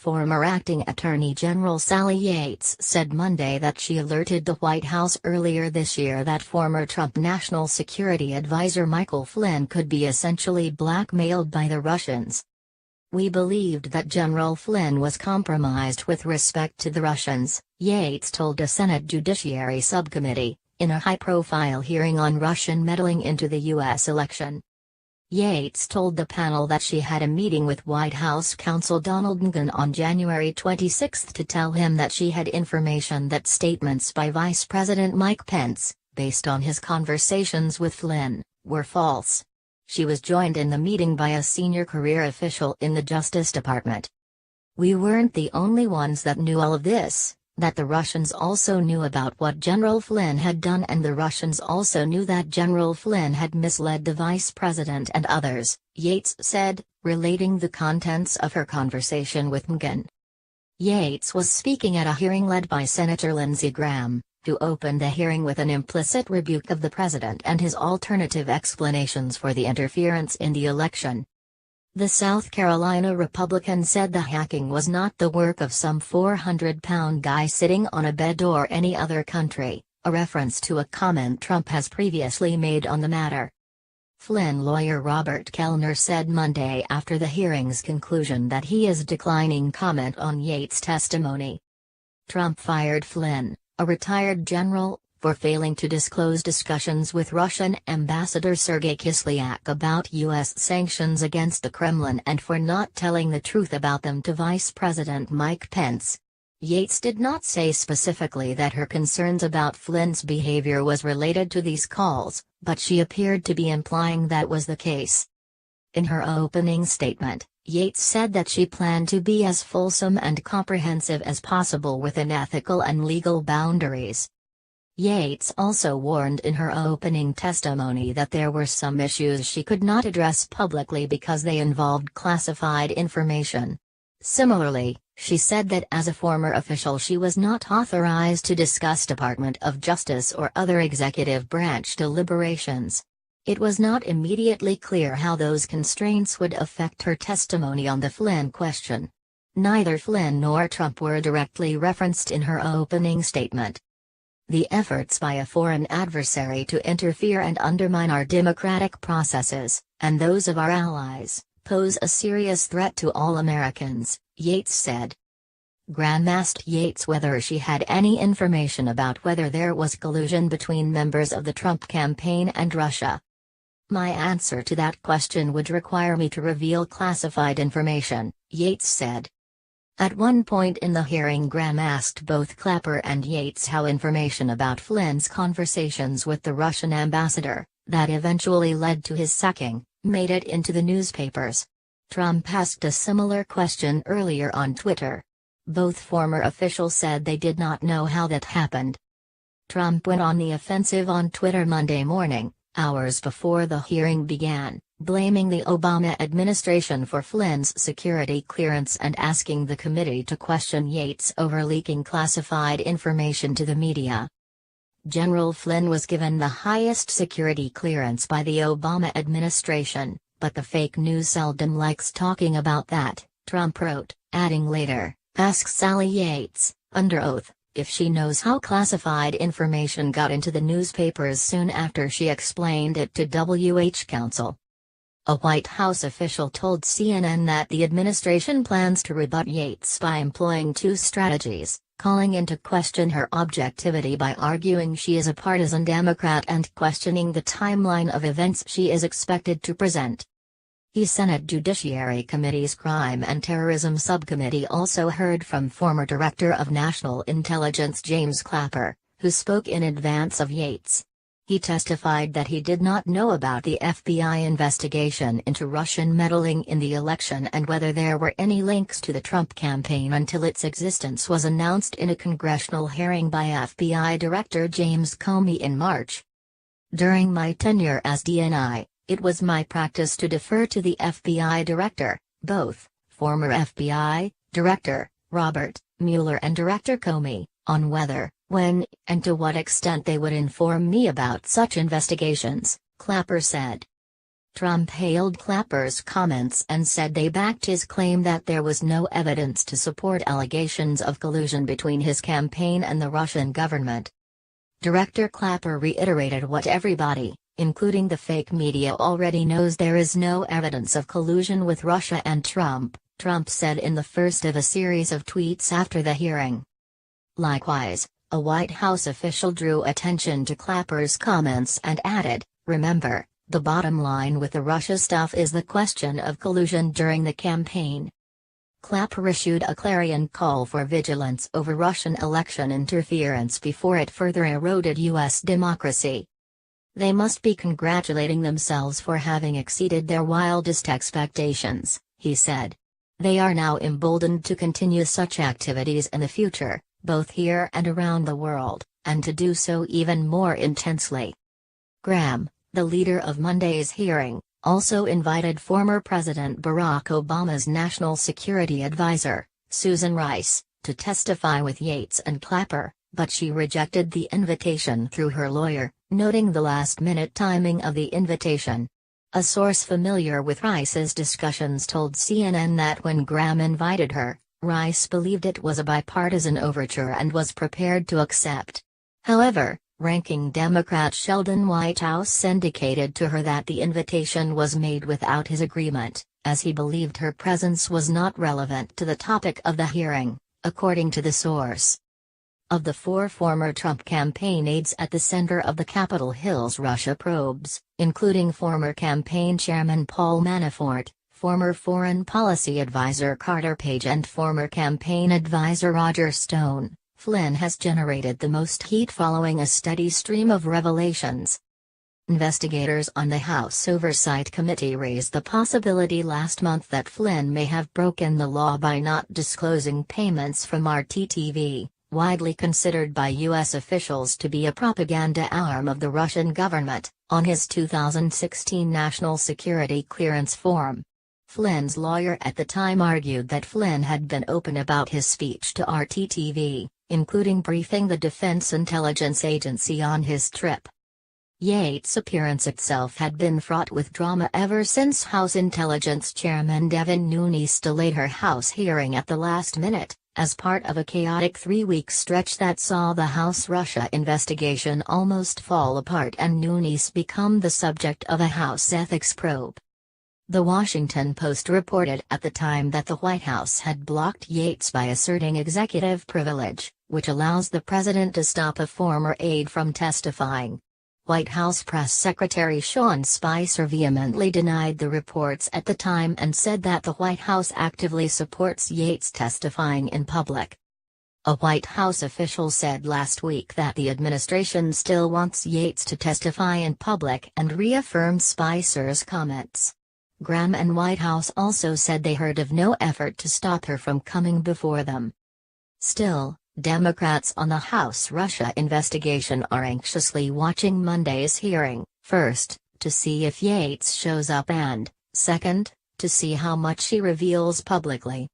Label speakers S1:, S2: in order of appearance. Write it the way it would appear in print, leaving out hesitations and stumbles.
S1: Former Acting Attorney General Sally Yates said Monday that she alerted the White House earlier this year that former Trump National Security Advisor Michael Flynn could be essentially blackmailed by the Russians. "We believed that General Flynn was compromised with respect to the Russians," Yates told a Senate Judiciary Subcommittee, in a high-profile hearing on Russian meddling into the U.S. election. Yates told the panel that she had a meeting with White House counsel Donald Mcgahn on January 26 to tell him that she had information that statements by Vice President Mike Pence, based on his conversations with Flynn, were false. She was joined in the meeting by a senior career official in the Justice Department. "We weren't the only ones that knew all of this, that the Russians also knew about what General Flynn had done, and the Russians also knew that General Flynn had misled the vice president and others," Yates said, relating the contents of her conversation with Mcgahn. Yates was speaking at a hearing led by Senator Lindsey Graham, who opened the hearing with an implicit rebuke of the president and his alternative explanations for the interference in the election. The South Carolina Republican said the hacking was not the work of some 400-pound guy sitting on a bed or any other country, a reference to a comment Trump has previously made on the matter. Flynn lawyer Robert Kellner said Monday after the hearing's conclusion that he is declining comment on Yates' testimony. Trump fired Flynn, a retired general, for failing to disclose discussions with Russian Ambassador Sergei Kislyak about U.S. sanctions against the Kremlin and for not telling the truth about them to Vice President Mike Pence. Yates did not say specifically that her concerns about Flynn's behavior was related to these calls, but she appeared to be implying that was the case. In her opening statement, Yates said that she planned to be as fulsome and comprehensive as possible within ethical and legal boundaries. Yates also warned in her opening testimony that there were some issues she could not address publicly because they involved classified information. Similarly, she said that as a former official she was not authorized to discuss Department of Justice or other executive branch deliberations. It was not immediately clear how those constraints would affect her testimony on the Flynn question. Neither Flynn nor Trump were directly referenced in her opening statement. "The efforts by a foreign adversary to interfere and undermine our democratic processes, and those of our allies, pose a serious threat to all Americans," Yates said. Graham asked Yates whether she had any information about whether there was collusion between members of the Trump campaign and Russia. "My answer to that question would require me to reveal classified information," Yates said. At one point in the hearing, Graham asked both Clapper and Yates how information about Flynn's conversations with the Russian ambassador, that eventually led to his sacking, made it into the newspapers. Trump asked a similar question earlier on Twitter. Both former officials said they did not know how that happened. Trump went on the offensive on Twitter Monday morning, hours before the hearing began, blaming the Obama administration for Flynn's security clearance and asking the committee to question Yates over leaking classified information to the media. General Flynn was given the highest security clearance by the Obama administration, but the fake news seldom likes talking about that, Trump wrote, adding later, "Ask Sally Yates, under oath, if she knows how classified information got into the newspapers soon after she explained it to WH counsel." A White House official told CNN that the administration plans to rebut Yates by employing two strategies, calling into question her objectivity by arguing she is a partisan Democrat and questioning the timeline of events she is expected to present. The Senate Judiciary Committee's Crime and Terrorism Subcommittee also heard from former Director of National Intelligence James Clapper, who spoke in advance of Yates. He testified that he did not know about the FBI investigation into Russian meddling in the election and whether there were any links to the Trump campaign until its existence was announced in a congressional hearing by FBI Director James Comey in March. "During my tenure as DNI, it was my practice to defer to the FBI Director, both former FBI Director Robert Mueller and Director Comey, on whether, when, and to what extent they would inform me about such investigations," Clapper said. Trump hailed Clapper's comments and said they backed his claim that there was no evidence to support allegations of collusion between his campaign and the Russian government. Director Clapper reiterated what everybody, including the fake media, already knows: there is no evidence of collusion with Russia and Trump, Trump said in the first of a series of tweets after the hearing. Likewise, a White House official drew attention to Clapper's comments and added, "Remember, the bottom line with the Russia stuff is the question of collusion during the campaign." Clapper issued a clarion call for vigilance over Russian election interference before it further eroded U.S. democracy. "They must be congratulating themselves for having exceeded their wildest expectations," he said. "They are now emboldened to continue such activities in the future, both here and around the world, and to do so even more intensely." Graham, the leader of Monday's hearing, also invited former President Barack Obama's national security advisor, Susan Rice, to testify with Yates and Clapper, but she rejected the invitation through her lawyer, noting the last-minute timing of the invitation. A source familiar with Rice's discussions told CNN that when Graham invited her, Rice believed it was a bipartisan overture and was prepared to accept. However, ranking Democrat Sheldon Whitehouse indicated to her that the invitation was made without his agreement, as he believed her presence was not relevant to the topic of the hearing, according to the source. Of the 4 former Trump campaign aides at the center of the Capitol Hill's Russia probes, including former campaign chairman Paul Manafort, former foreign policy advisor Carter Page and former campaign advisor Roger Stone, Flynn has generated the most heat following a steady stream of revelations. Investigators on the House Oversight Committee raised the possibility last month that Flynn may have broken the law by not disclosing payments from RT-TV, widely considered by U.S. officials to be a propaganda arm of the Russian government, on his 2016 national security clearance form. Flynn's lawyer at the time argued that Flynn had been open about his speech to RT-TV, including briefing the Defense Intelligence Agency on his trip. Yates' appearance itself had been fraught with drama ever since House Intelligence Chairman Devin Nunes delayed her House hearing at the last minute, as part of a chaotic 3-week stretch that saw the House Russia investigation almost fall apart and Nunes become the subject of a House ethics probe. The Washington Post reported at the time that the White House had blocked Yates by asserting executive privilege, which allows the president to stop a former aide from testifying. White House Press Secretary Sean Spicer vehemently denied the reports at the time and said that the White House actively supports Yates testifying in public. A White House official said last week that the administration still wants Yates to testify in public and reaffirmed Spicer's comments. Graham and White House also said they heard of no effort to stop her from coming before them. Still, Democrats on the House Russia investigation are anxiously watching Monday's hearing, first, to see if Yates shows up and, second, to see how much she reveals publicly.